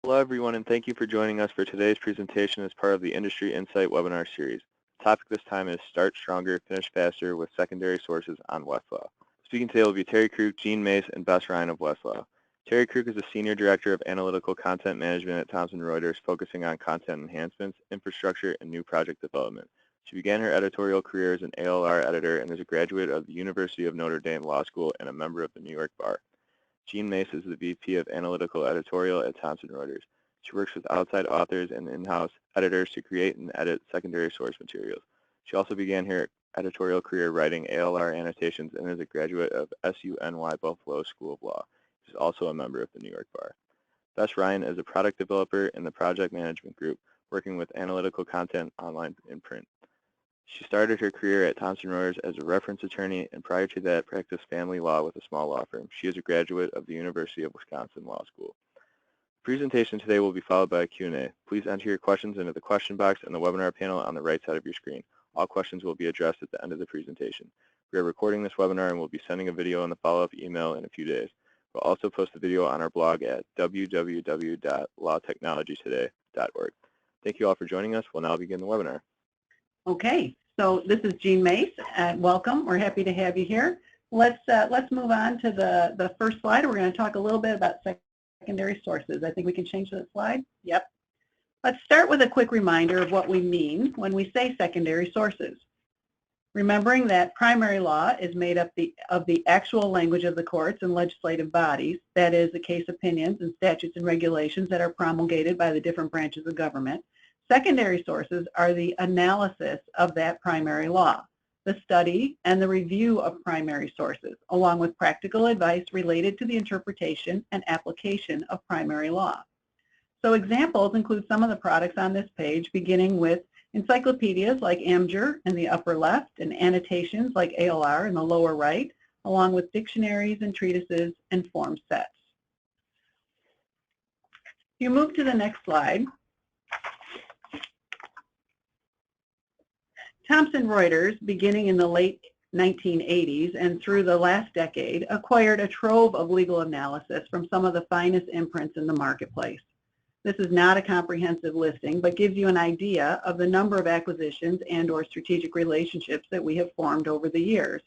Hello everyone, and thank you for joining us for today's presentation as part of the Industry Insight webinar series. The topic this time is Start Stronger, Finish Faster with Secondary Sources on Westlaw. Speaking today will be Terry Kruk, Gene Mace, and Bess Ryan of Westlaw. Terry Kruk is a Senior Director of Analytical Content Management at Thompson Reuters, focusing on content enhancements, infrastructure, and new project development. She began her editorial career as an ALR editor and is a graduate of the University of Notre Dame Law School and a member of the New York Bar. Gene Mace is the VP of Analytical Editorial at Thomson Reuters. She works with outside authors and in-house editors to create and edit secondary source materials. She also began her editorial career writing ALR annotations and is a graduate of SUNY Buffalo School of Law. She's also a member of the New York Bar. Bess Ryan is a product developer in the project management group, working with analytical content online and print. She started her career at Thomson Reuters as a reference attorney, and prior to that practiced family law with a small law firm. She is a graduate of the University of Wisconsin Law School. The presentation today will be followed by a Q&A. Please enter your questions into the question box in the webinar panel on the right side of your screen. All questions will be addressed at the end of the presentation. We are recording this webinar and will be sending a video in the follow-up email in a few days. We'll also post the video on our blog at www.lawtechnologytoday.org. Thank you all for joining us. We'll now begin the webinar. Okay, so this is Gene Mace, and welcome. We're happy to have you here. Let's move on to the first slide. We're going to talk a little bit about secondary sources. I think we can change that slide. Yep. Let's start with a quick reminder of what we mean when we say secondary sources. Remembering that primary law is made up of the actual language of the courts and legislative bodies, that is, the case opinions and statutes and regulations that are promulgated by the different branches of government. Secondary sources are the analysis of that primary law, the study and the review of primary sources, along with practical advice related to the interpretation and application of primary law. So examples include some of the products on this page, beginning with encyclopedias like Amjur in the upper left and annotations like ALR in the lower right, along with dictionaries and treatises and form sets. If you move to the next slide, Thomson Reuters, beginning in the late 1980s and through the last decade, acquired a trove of legal analysis from some of the finest imprints in the marketplace. This is not a comprehensive listing, but gives you an idea of the number of acquisitions and/or strategic relationships that we have formed over the years.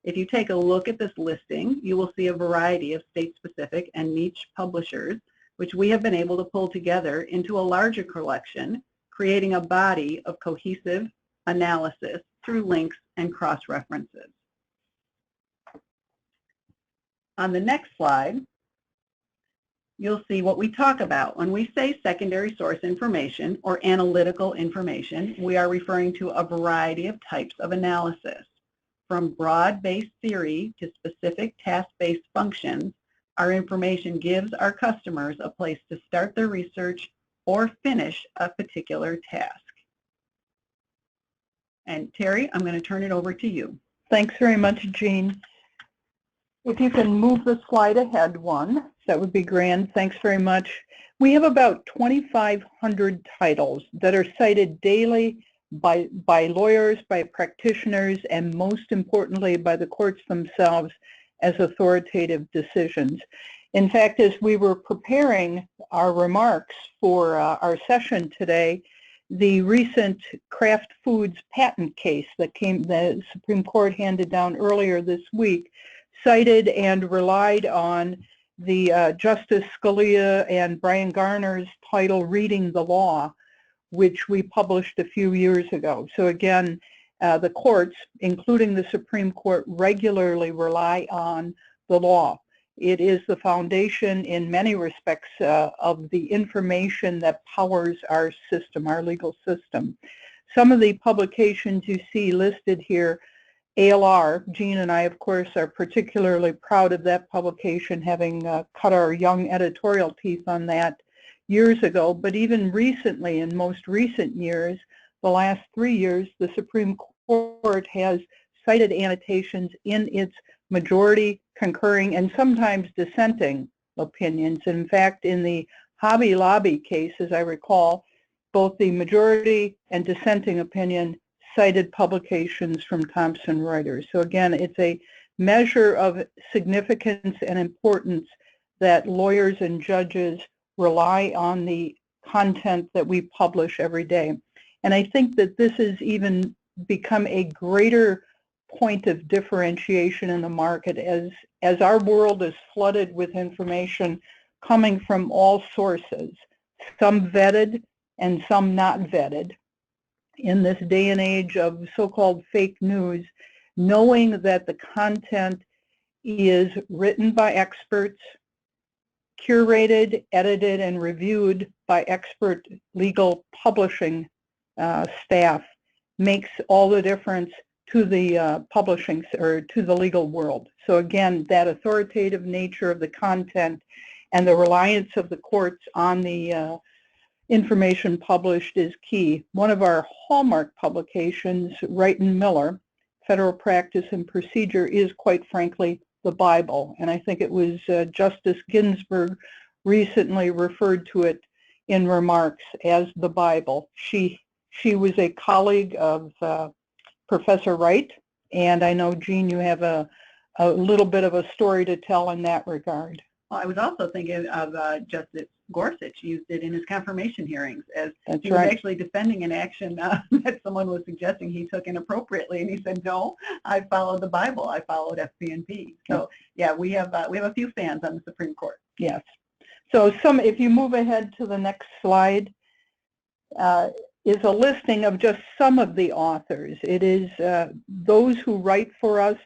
If you take a look at this listing, you will see a variety of state-specific and niche publishers, which we have been able to pull together into a larger collection, creating a body of cohesive analysis through links and cross-references. On the next slide, you'll see what we talk about. When we say secondary source information or analytical information, we are referring to a variety of types of analysis. From broad-based theory to specific task-based functions, our information gives our customers a place to start their research or finish a particular task. And Terry, I'm going to turn it over to you. Thanks very much, Jean. If you can move the slide ahead one, that would be grand. Thanks very much. We have about 2,500 titles that are cited daily by lawyers, by practitioners, and most importantly by the courts themselves as authoritative decisions. In fact, as we were preparing our remarks for our session today, the recent Kraft Foods patent case that the Supreme Court handed down earlier this week cited and relied on the Justice Scalia and Brian Garner's title, Reading the Law, which we published a few years ago. So again, the courts, including the Supreme Court, regularly rely on the law. It is the foundation in many respects of the information that powers our system, our legal system. Some of the publications you see listed here, ALR, Jean and I, of course, are particularly proud of that publication, having cut our young editorial teeth on that years ago. But even recently, in most recent years, the last 3 years, the Supreme Court has cited annotations in its majority, concurring, and sometimes dissenting opinions. In fact, in the Hobby Lobby case, as I recall, both the majority and dissenting opinion cited publications from Thomson Reuters. So again, it's a measure of significance and importance that lawyers and judges rely on the content that we publish every day. And I think that this has even become a greater point of differentiation in the market as our world is flooded with information coming from all sources, some vetted and some not vetted. In this day and age of so-called fake news, knowing that the content is written by experts, curated, edited, and reviewed by expert legal publishing staff makes all the difference to the publishing or to the legal world. So again, that authoritative nature of the content and the reliance of the courts on the information published is key. One of our hallmark publications, Wright and Miller, Federal Practice and Procedure, is quite frankly the Bible. And I think it was Justice Ginsburg recently referred to it in remarks as the Bible. She was a colleague of Professor Wright, and I know, Jean, you have a little bit of a story to tell in that regard. Well, I was also thinking of Justice Gorsuch used it in his confirmation hearings as That's he was right. actually defending an action that someone was suggesting he took inappropriately, and he said, "No, I followed the Bible. I followed FP&P." So yeah, we have a few fans on the Supreme Court. Yes. So if you move ahead to the next slide, is a listing of just some of the authors. It is those who write for us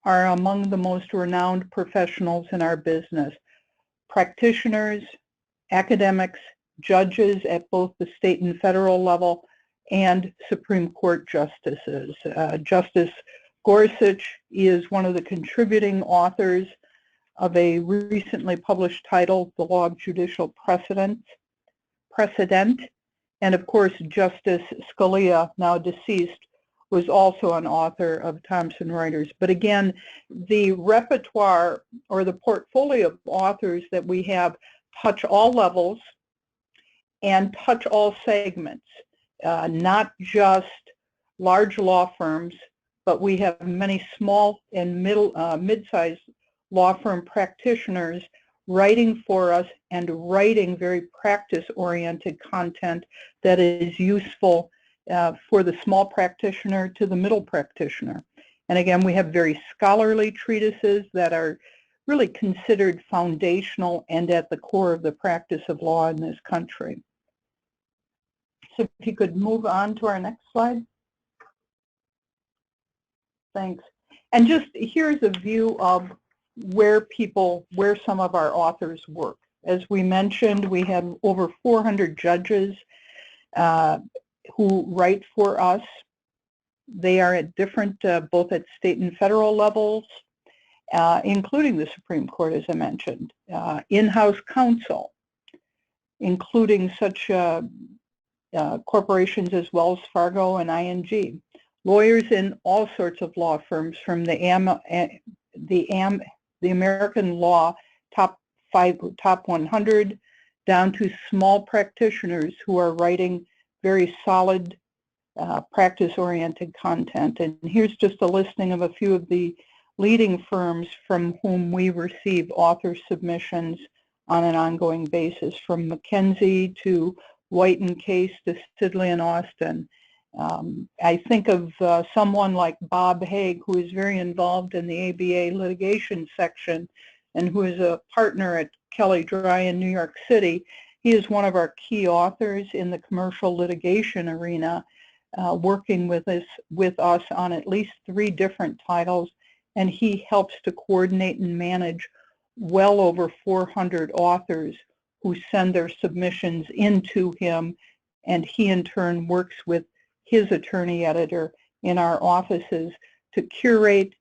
are among the most renowned professionals in our business. Practitioners, academics, judges at both the state and federal level, and Supreme Court justices. Justice Gorsuch is one of the contributing authors of a recently published title, The Law of Judicial Precedent. And of course, Justice Scalia, now deceased, was also an author of Thompson Reuters. But again, the repertoire or the portfolio of authors that we have touch all levels and touch all segments, not just large law firms, but we have many small and mid-sized law firm practitioners writing for us and writing very practice-oriented content that is useful for the small practitioner to the middle practitioner. And again, we have very scholarly treatises that are really considered foundational and at the core of the practice of law in this country. So if you could move on to our next slide. Thanks. And just here's a view of where some of our authors work. As we mentioned, we have over 400 judges who write for us. They are at different, both at state and federal levels, including the Supreme Court, as I mentioned. In-house counsel, including such corporations as Wells Fargo and ING. Lawyers in all sorts of law firms, from the American Law top 100 down to small practitioners who are writing very solid practice-oriented content. And here's just a listing of a few of the leading firms from whom we receive author submissions on an ongoing basis, from McKinsey to White & Case to Sidley & Austin. I think of someone like Bob Haig, who is very involved in the ABA litigation section and who is a partner at Kelly Dry in New York City. He is one of our key authors in the commercial litigation arena, working with us on at least 3 different titles, and he helps to coordinate and manage well over 400 authors who send their submissions into him, and he in turn works with his attorney editor in our offices to curate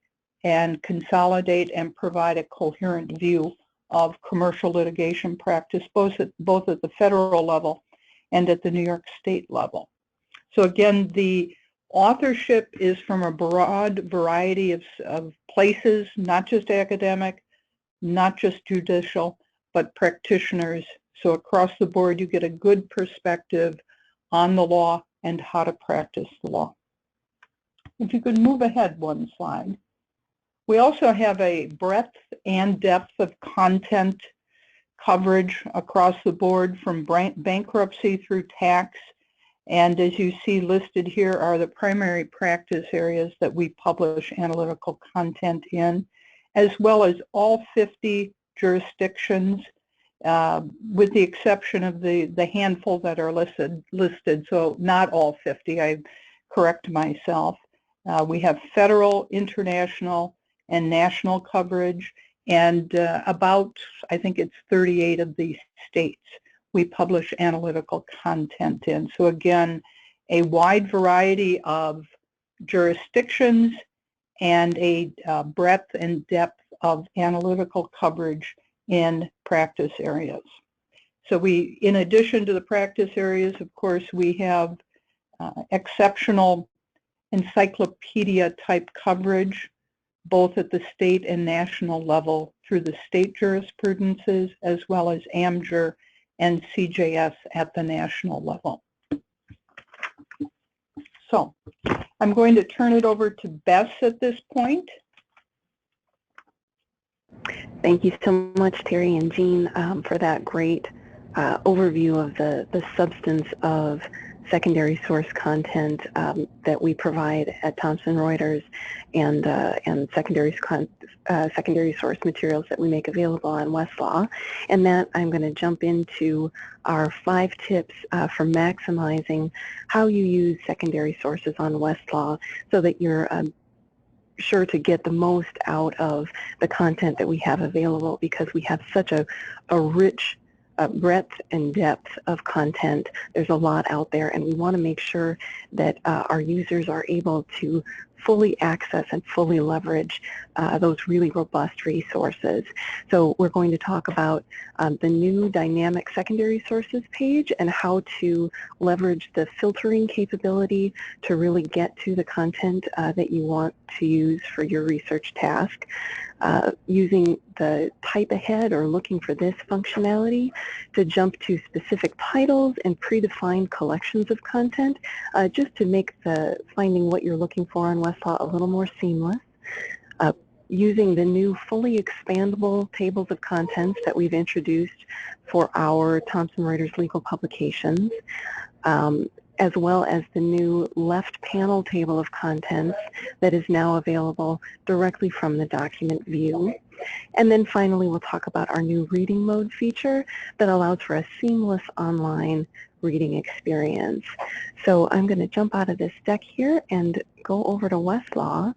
and consolidate and provide a coherent view of commercial litigation practice, both at the federal level and at the New York State level. So again, the authorship is from a broad variety of places, not just academic, not just judicial, but practitioners. So across the board, you get a good perspective on the law and how to practice the law. If you could move ahead one slide. We also have a breadth and depth of content coverage across the board from bankruptcy through tax. And as you see listed here are the primary practice areas that we publish analytical content in, as well as all 50 jurisdictions, with the exception of the handful that are listed. So not all 50, I correct myself. We have federal, international, and national coverage, and about, I think it's 38 of these states we publish analytical content in. So again, a wide variety of jurisdictions and a breadth and depth of analytical coverage in practice areas. So we, in addition to the practice areas, of course, we have exceptional encyclopedia type coverage, both at the state and national level through the state jurisprudences, as well as AmJur and CJS at the national level. So I'm going to turn it over to Bess at this point. Thank you so much, Terry and Jean, for that great overview of the substance of secondary source content that we provide at Thompson Reuters, and secondary source materials that we make available on Westlaw. And that I'm going to jump into our 5 tips for maximizing how you use secondary sources on Westlaw so that you're sure to get the most out of the content that we have available, because we have such a rich breadth and depth of content. There's a lot out there, and we want to make sure that our users are able to fully access and fully leverage those really robust resources. So we're going to talk about the new dynamic secondary sources page and how to leverage the filtering capability to really get to the content that you want to use for your research task. Using the type ahead or looking for this functionality to jump to specific titles and predefined collections of content, just to make the finding what you're looking for on Westlaw a little more seamless. Using the new fully expandable tables of contents that we've introduced for our Thompson Reuters legal publications, as well as the new left panel table of contents that is now available directly from the document view. And then finally, we'll talk about our new reading mode feature that allows for a seamless online reading experience. So I'm going to jump out of this deck here and go over to Westlaw.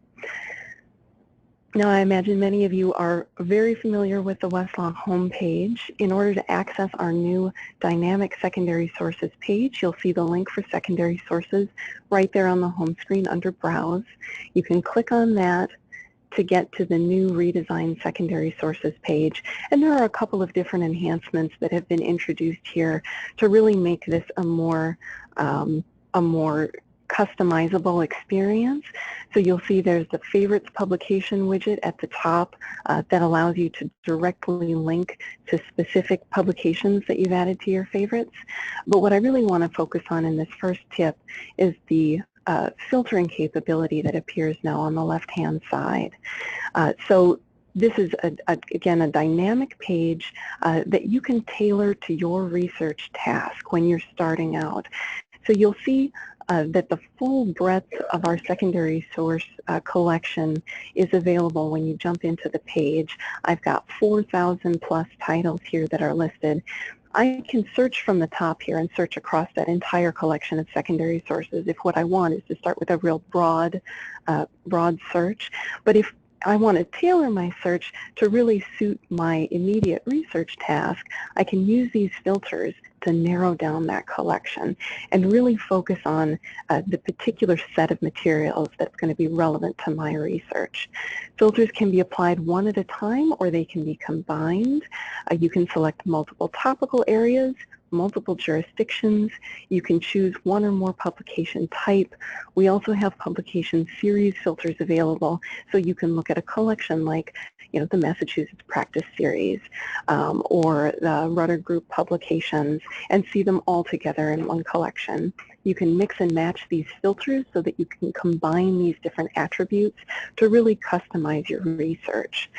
Now, I imagine many of you are very familiar with the Westlaw homepage. In order to access our new dynamic secondary sources page, you'll see the link for secondary sources right there on the home screen under Browse. You can click on that to get to the new redesigned secondary sources page. And there are a couple of different enhancements that have been introduced here to really make this a more customizable experience. So you'll see there's the favorites publication widget at the top that allows you to directly link to specific publications that you've added to your favorites. But what I really want to focus on in this first tip is the filtering capability that appears now on the left-hand side. So this is, again, a dynamic page that you can tailor to your research task when you're starting out. So you'll see that the full breadth of our secondary source collection is available when you jump into the page. I've got 4,000 plus titles here that are listed. I can search from the top here and search across that entire collection of secondary sources if what I want is to start with a real broad search. But if I want to tailor my search to really suit my immediate research task, I can use these filters to narrow down that collection and really focus on the particular set of materials that's going to be relevant to my research. Filters can be applied one at a time, or they can be combined. You can select multiple topical areas, multiple jurisdictions. You can choose one or more publication type. We also have publication series filters available, so you can look at a collection like, the Massachusetts Practice Series or the Rudder Group publications and see them all together in one collection. You can mix and match these filters so that you can combine these different attributes to really customize your research.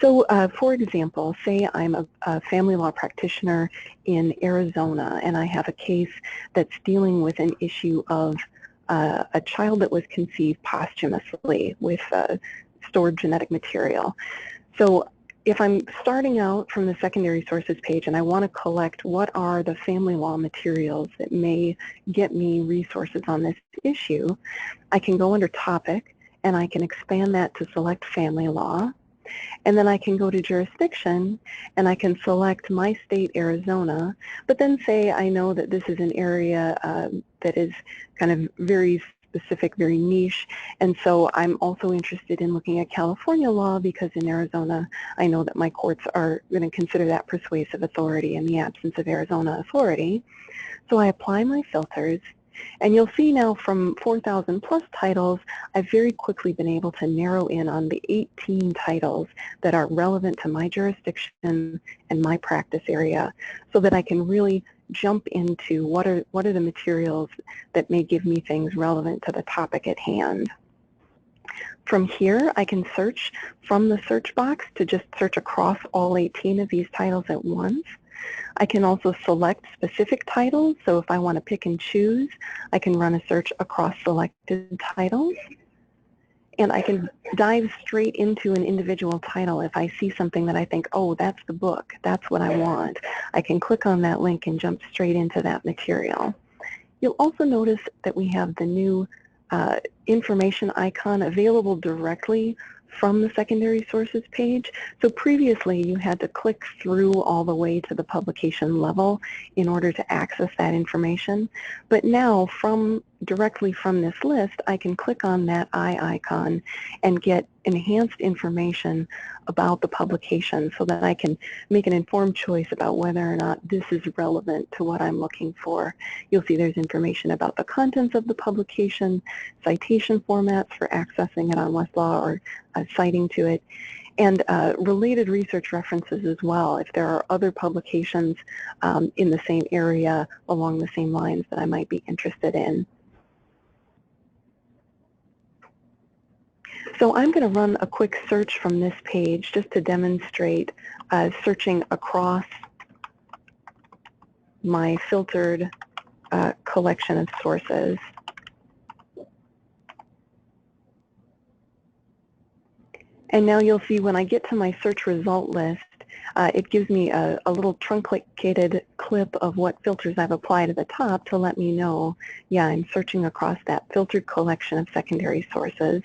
So for example, say I'm a family law practitioner in Arizona and I have a case that's dealing with an issue of a child that was conceived posthumously with stored genetic material. So if I'm starting out from the secondary sources page and I want to collect what are the family law materials that may get me resources on this issue, I can go under Topic and I can expand that to select family law. And then I can go to jurisdiction and I can select my state, Arizona, but then say I know that this is an area that is kind of very specific, very niche, and so I'm also interested in looking at California law because in Arizona I know that my courts are going to consider that persuasive authority in the absence of Arizona authority. So I apply my filters. And you'll see now from 4,000 plus titles, I've very quickly been able to narrow in on the 18 titles that are relevant to my jurisdiction and my practice area so that I can really jump into what are the materials that may give me things relevant to the topic at hand. From here, I can search from the search box to just search across all 18 of these titles at once. I can also select specific titles, so if I want to pick and choose, I can run a search across selected titles. And I can dive straight into an individual title if I see something that I think, oh, that's the book, that's what I want. I can click on that link and jump straight into that material. You'll also notice that we have the new information icon available directly from the secondary sources page. So previously you had to click through all the way to the publication level in order to access that information. But now directly from this list, I can click on that eye icon and get enhanced information about the publication so that I can make an informed choice about whether or not this is relevant to what I'm looking for. You'll see there's information about the contents of the publication, citation formats for accessing it on Westlaw or citing to it, and related research references as well if there are other publications in the same area along the same lines that I might be interested in. So I'm going to run a quick search from this page just to demonstrate searching across my filtered collection of sources. And now you'll see when I get to my search result list, it gives me a little truncated clip of what filters I've applied at the top to let me know, yeah, I'm searching across that filtered collection of secondary sources.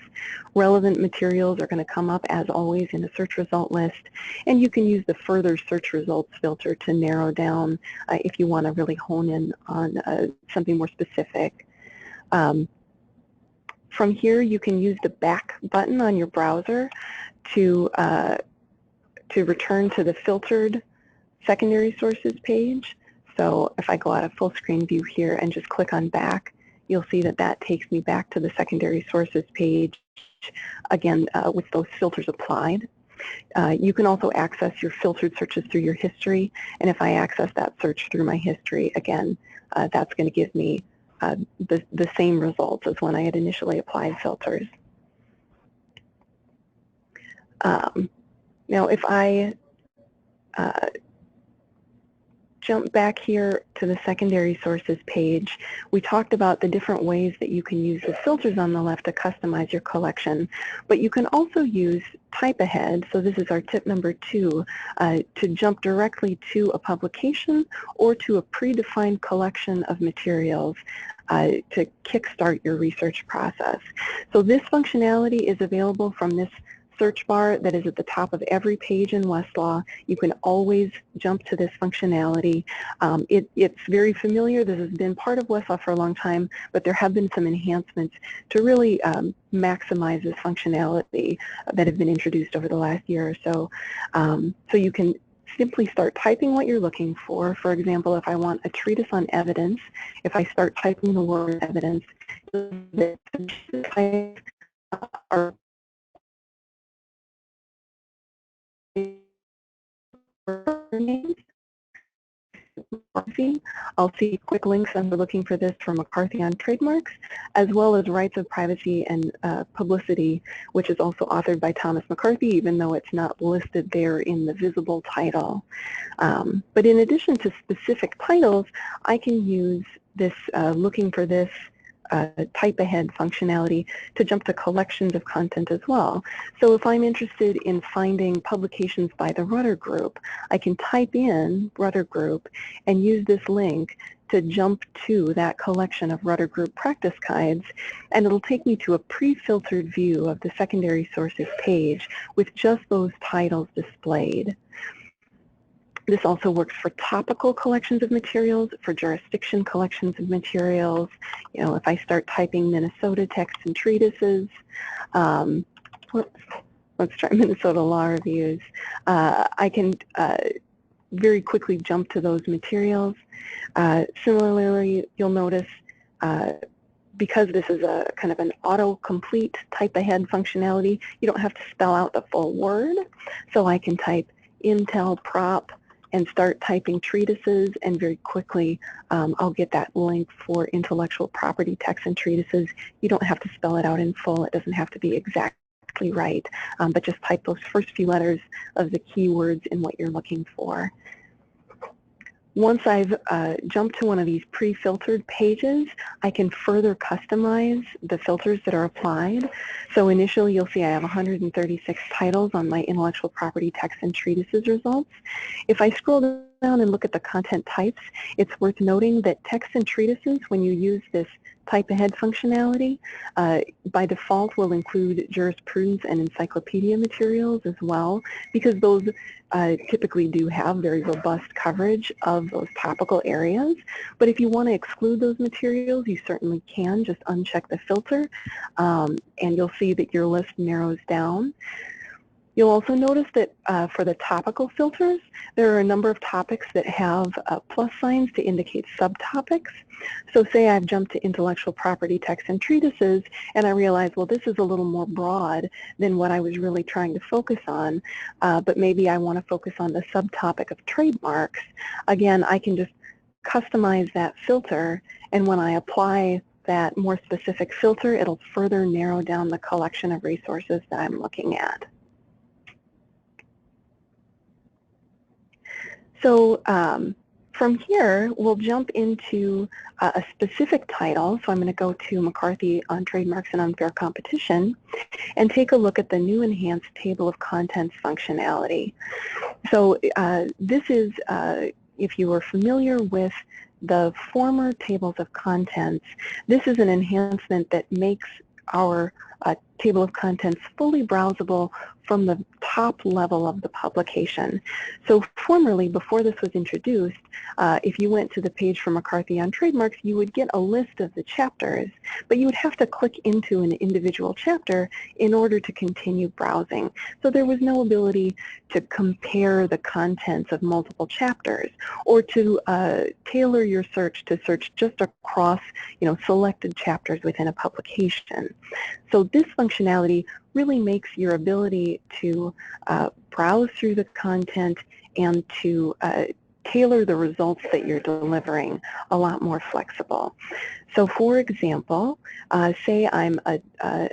Relevant materials are going to come up as always in the search result list, and you can use the further search results filter to narrow down if you want to really hone in on something more specific. From here, you can use the back button on your browser to return to the filtered secondary sources page. So if I go out of full screen view here and just click on back, you'll see that that takes me back to the secondary sources page, again, with those filters applied. You can also access your filtered searches through your history, and if I access that search through my history, again, that's going to give me the same results as when I had initially applied filters. Now if I jump back here to the secondary sources page, we talked about the different ways that you can use the filters on the left to customize your collection, but you can also use type ahead, so this is our tip number 2, to jump directly to a publication or to a predefined collection of materials to kickstart your research process. So this functionality is available from this search bar that is at the top of every page in Westlaw. You can always jump to this functionality. It's very familiar. This has been part of Westlaw for a long time, but there have been some enhancements to really maximize this functionality that have been introduced over the last year or so. So you can simply start typing what you're looking for. For example, if I want a treatise on evidence, if I start typing the word evidence, are names. McCarthy. I'll see quick links under looking for this for McCarthy on trademarks, as well as rights of privacy and publicity, which is also authored by Thomas McCarthy, even though it's not listed there in the visible title. But in addition to specific titles, I can use this looking for this type ahead functionality to jump to collections of content as well. So if I'm interested in finding publications by the Rudder Group, I can type in Rudder Group and use this link to jump to that collection of Rudder Group practice guides, and it'll take me to a pre-filtered view of the secondary sources page with just those titles displayed. This also works for topical collections of materials, for jurisdiction collections of materials. You know, if I start typing Minnesota texts and treatises, let's try Minnesota law reviews, I can very quickly jump to those materials. Similarly, you'll notice because this is a kind of an autocomplete type ahead functionality, you don't have to spell out the full word. So I can type Intel prop and start typing treatises, and very quickly I'll get that link for intellectual property texts and treatises. You don't have to spell it out in full. It doesn't have to be exactly right, but just type those first few letters of the keywords in what you're looking for. Once I've jumped to one of these pre-filtered pages, I can further customize the filters that are applied. So initially you'll see I have 136 titles on my intellectual property text and treatises results. If I scroll down and look at the content types, it's worth noting that text and treatises, when you use this type ahead functionality, by default will include jurisprudence and encyclopedia materials as well, because those typically do have very robust coverage of those topical areas. But if you want to exclude those materials, you certainly can. Just uncheck the filter, and you'll see that your list narrows down. You'll also notice that for the topical filters, there are a number of topics that have plus signs to indicate subtopics. So say I've jumped to intellectual property texts and treatises, and I realize, well, this is a little more broad than what I was really trying to focus on, but maybe I want to focus on the subtopic of trademarks. Again, I can just customize that filter, and when I apply that more specific filter, it'll further narrow down the collection of resources that I'm looking at. So from here, we'll jump into a specific title. So I'm going to go to McCarthy on Trademarks and Unfair Competition and take a look at the new enhanced table of contents functionality. So this is, if you are familiar with the former tables of contents, this is an enhancement that makes our table of contents fully browsable from the top level of the publication. So formerly, before this was introduced, if you went to the page for McCarthy on Trademarks, you would get a list of the chapters, but you would have to click into an individual chapter in order to continue browsing. So there was no ability to compare the contents of multiple chapters or to tailor your search to search just across, selected chapters within a publication. So this functionality really makes your ability to browse through the content and to tailor the results that you're delivering a lot more flexible. So for example, say I'm an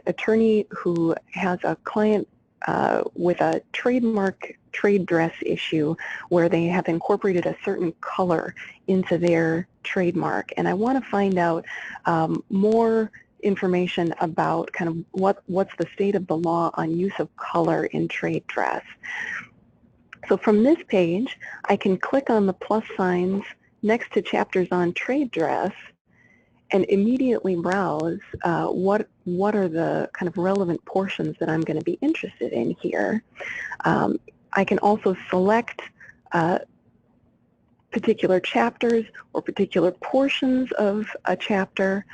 attorney who has a client with a trademark trade dress issue where they have incorporated a certain color into their trademark, and I want to find out more information about kind of what's the state of the law on use of color in trade dress. So from this page, I can click on the plus signs next to chapters on trade dress and immediately browse what are the kind of relevant portions that I'm going to be interested in here. I can also select particular chapters or particular portions of a chapter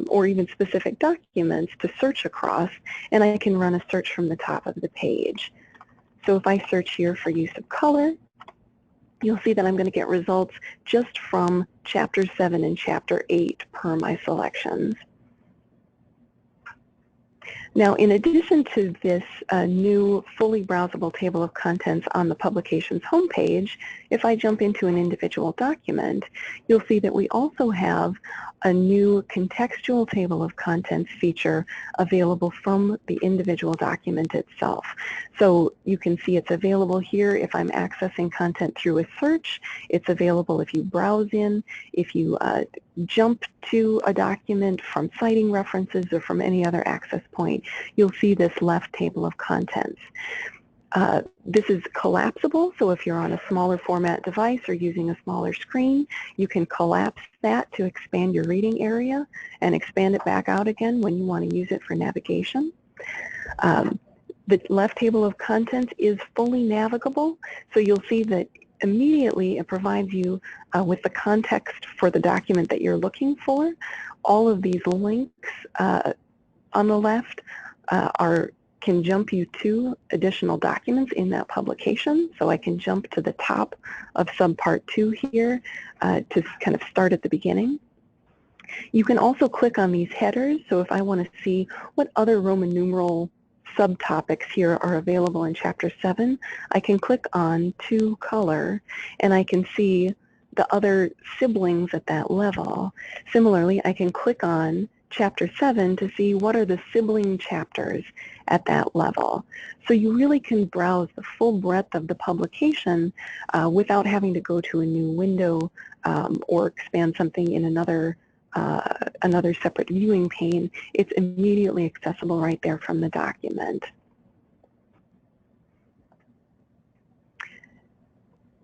or even specific documents to search across, and I can run a search from the top of the page. So if I search here for use of color, you'll see that I'm going to get results just from Chapter 7 and Chapter 8 per my selections. Now, in addition to this new fully browsable table of contents on the publication's homepage, if I jump into an individual document, you'll see that we also have a new contextual table of contents feature available from the individual document itself. So you can see it's available here if I'm accessing content through a search. It's available if you browse in, if you jump to a document from citing references or from any other access point. You'll see this left table of contents. This is collapsible, so if you're on a smaller format device or using a smaller screen, you can collapse that to expand your reading area and expand it back out again when you want to use it for navigation. The left table of contents is fully navigable, so you'll see that immediately it provides you with the context for the document that you're looking for. All of these links on the left can jump you to additional documents in that publication. So I can jump to the top of subpart 2 here to kind of start at the beginning. You can also click on these headers. So if I want to see what other Roman numeral subtopics here are available in Chapter 7, I can click on To Color, and I can see the other siblings at that level. Similarly, I can click on Chapter 7 to see what are the sibling chapters at that level. So you really can browse the full breadth of the publication without having to go to a new window or expand something in another separate viewing pane. It's immediately accessible right there from the document.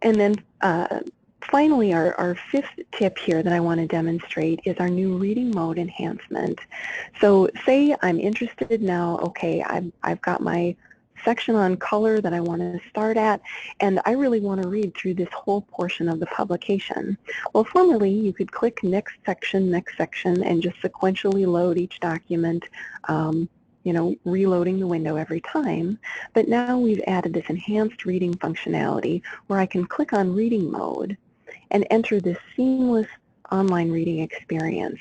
And then finally, our fifth tip here that I want to demonstrate is our new reading mode enhancement. So say I'm interested now, okay, I've got my section on color that I want to start at, and I really want to read through this whole portion of the publication. Well, formerly you could click next section, and just sequentially load each document, you know, reloading the window every time. But now we've added this enhanced reading functionality where I can click on reading mode and enter this seamless online reading experience.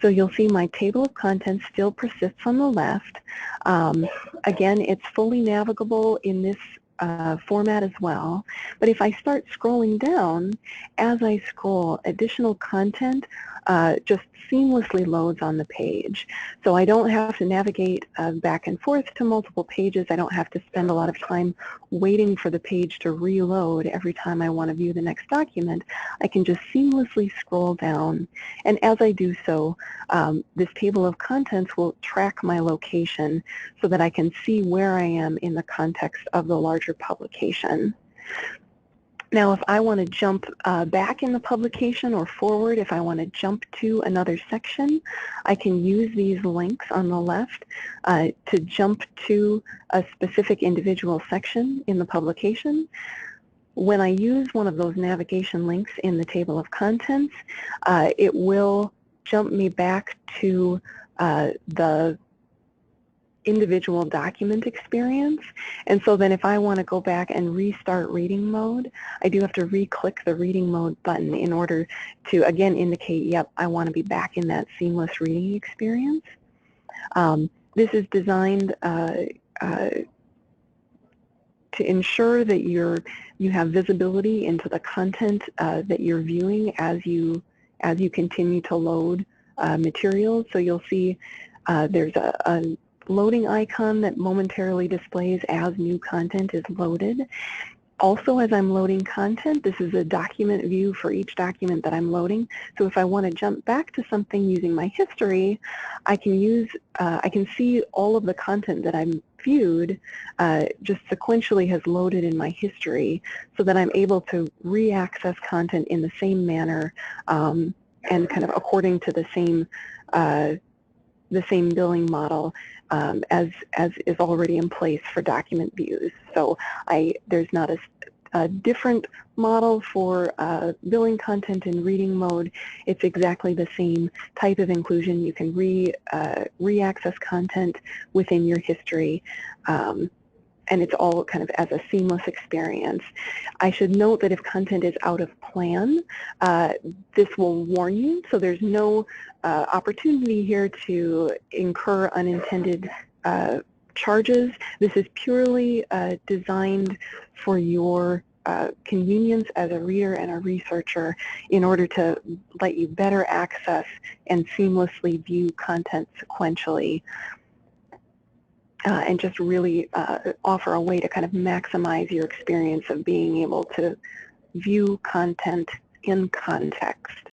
So you'll see my table of contents still persists on the left. Again, it's fully navigable in this format as well. But if I start scrolling down, as I scroll, additional content just seamlessly loads on the page. So I don't have to navigate back and forth to multiple pages. I don't have to spend a lot of time waiting for the page to reload every time I want to view the next document. I can just seamlessly scroll down, and as I do so, this table of contents will track my location so that I can see where I am in the context of the larger publication. Now, if I want to jump back in the publication or forward, if I want to jump to another section, I can use these links on the left to jump to a specific individual section in the publication. When I use one of those navigation links in the table of contents, it will jump me back to the individual document experience. And so then if I want to go back and restart reading mode, I do have to re-click the reading mode button in order to again indicate, yep, I want to be back in that seamless reading experience. This is designed to ensure that you have visibility into the content that you're viewing as you continue to load materials. So you'll see there's a loading icon that momentarily displays as new content is loaded. Also, as I'm loading content, this is a document view for each document that I'm loading. So if I want to jump back to something using my history, I can see all of the content that I'm viewed just sequentially has loaded in my history so that I'm able to re-access content in the same manner and kind of according to the same billing model as is already in place for document views. So there's not a different model for billing content in reading mode. It's exactly the same type of inclusion. You can re-access content within your history. And it's all kind of as a seamless experience. I should note that if content is out of plan, this will warn you, so there's no opportunity here to incur unintended charges. This is purely designed for your convenience as a reader and a researcher in order to let you better access and seamlessly view content sequentially, and just really offer a way to kind of maximize your experience of being able to view content in context.